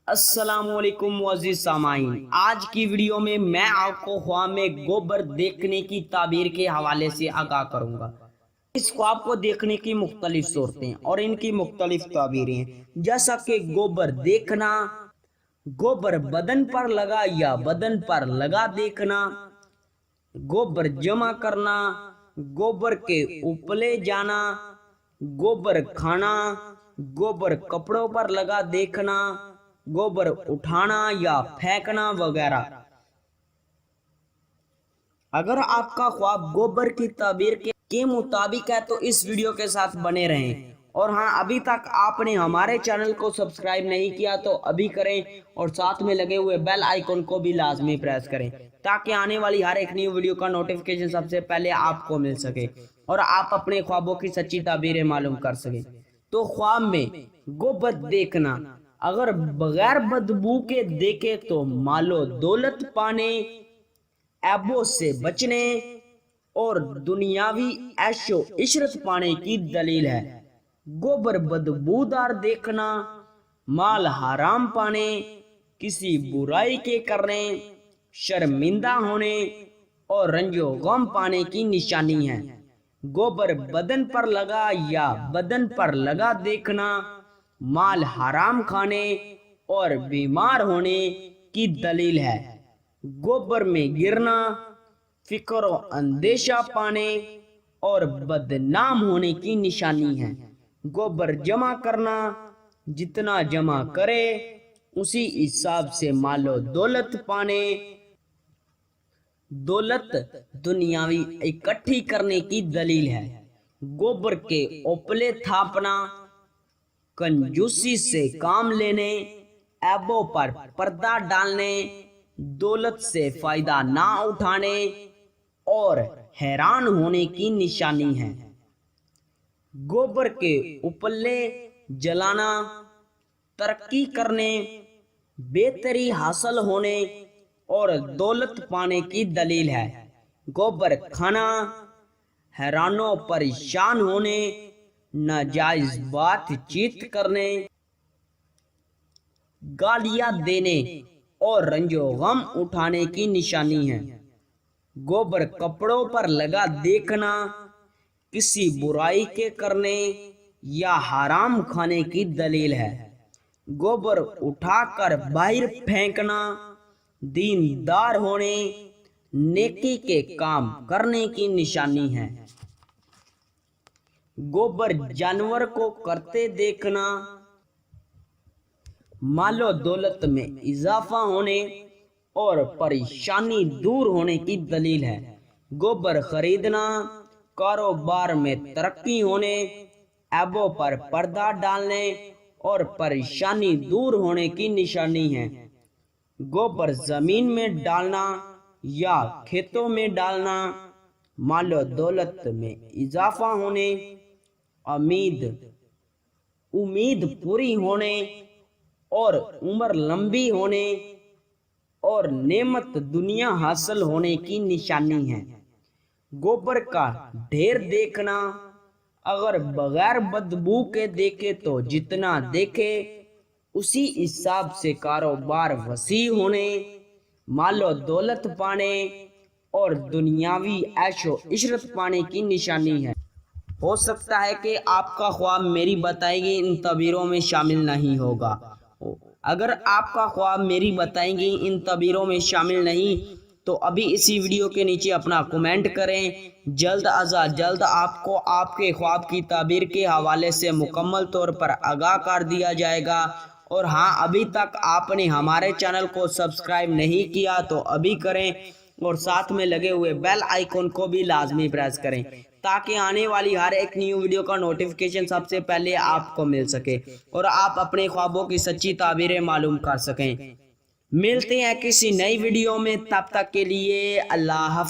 अस्सलाम वालेकुम मुअज़्ज़िज़ सामाईन, आज की वीडियो में मैं आपको ख्वाब में गोबर देखने की ताबीर के हवाले से आगाह करूंगा। इस ख्वाब को देखने की मुख्तलिफ सूरतें और इनकी मुख्तलिफ ताबीरें, जैसा कि गोबर देखना, गोबर बदन पर लगा या बदन पर लगा देखना, गोबर जमा करना, गोबर के उपले जाना, गोबर खाना, गोबर कपड़ों पर लगा देखना, गोबर उठाना या फेंकना वगैरह। अगर आपका ख्वाब गोबर की ताबीर के मुताबिक है तो इस वीडियो के साथ बने रहें। और हाँ, अभी तक आपने हमारे चैनल को सब्सक्राइब नहीं किया तो अभी करें और साथ में लगे हुए बेल आइकन को भी लाजमी प्रेस करें ताकि आने वाली हर एक न्यू वीडियो का नोटिफिकेशन सबसे पहले आपको मिल सके और आप अपने ख्वाबों की सच्ची ताबीरें मालूम कर सकें। तो ख्वाब में गोबर देखना, अगर बगैर बदबू के देखे तो मालो दौलत पाने, ऐबों से बचने और दुनियावी ऐशो इशरत पाने की दलील है। गोबर बदबूदार देखना, माल हराम पाने, किसी बुराई के करने, शर्मिंदा होने और रंजो गम पाने की निशानी है। गोबर बदन पर लगा या बदन पर लगा देखना माल हराम खाने और बीमार होने की दलील है। गोबर में गिरना फिक्र और अंदेशा पाने और बदनाम होने की निशानी है। गोबर जमा करना, जितना जमा करे उसी हिसाब से मालो दौलत पाने, दौलत दुनियावी इकट्ठी करने की दलील है। गोबर के ओपले थापना, कंजूसी से काम लेने, ऐबों पर पर्दा डालने, दौलत से फायदा ना उठाने और हैरान होने की निशानी है। गोबर के उपले जलाना तरक्की करने, बेहतरी हासिल होने और दौलत पाने की दलील है। गोबर खाना हैरानों परेशान होने, नाजायज बातचीत करने, गालियां देने और रंजो गम उठाने की निशानी है। गोबर कपड़ों पर लगा देखना किसी बुराई के करने या हराम खाने की दलील है। गोबर उठाकर बाहर फेंकना दीनदार होने, नेकी के काम करने की निशानी है। गोबर जानवर को करते देखना मालो दौलत में इजाफा होने और परेशानी दूर होने की दलील है। गोबर खरीदना कारोबार में तरक्की होने, ऐबों पर पर्दा डालने और परेशानी दूर होने की निशानी है। गोबर जमीन में डालना या खेतों में डालना मालो दौलत में इजाफा होने, उम्मीद पूरी होने और उम्र लंबी होने और नेमत दुनिया हासिल होने की निशानी है। गोबर का ढेर देखना, अगर बगैर बदबू के देखे तो जितना देखे उसी हिसाब से कारोबार वसी होने, मालो दौलत पाने और दुनियावी ऐशो इशरत पाने की निशानी है। हो सकता है कि आपका ख्वाब मेरी बताई गई इन तबीरों में शामिल नहीं होगा। अगर आपका ख्वाब मेरी बताई गई इन तबीरों में शामिल नहीं तो अभी इसी वीडियो के नीचे अपना कमेंट करें। जल्द अज जल्द आपको आपके ख्वाब की ताबीर के हवाले से मुकम्मल तौर पर आगाह कर दिया जाएगा। और हाँ, अभी तक आपने हमारे चैनल को सब्सक्राइब नहीं किया तो अभी करें और साथ में लगे हुए बेल आइकन को भी लाजमी प्रेस करें ताकि आने वाली हर एक न्यू वीडियो का नोटिफिकेशन सबसे पहले आपको मिल सके और आप अपने ख्वाबों की सच्ची ताबीरें मालूम कर सकें। मिलते हैं किसी नई वीडियो में, तब तक के लिए अल्लाह हाफ़िज़।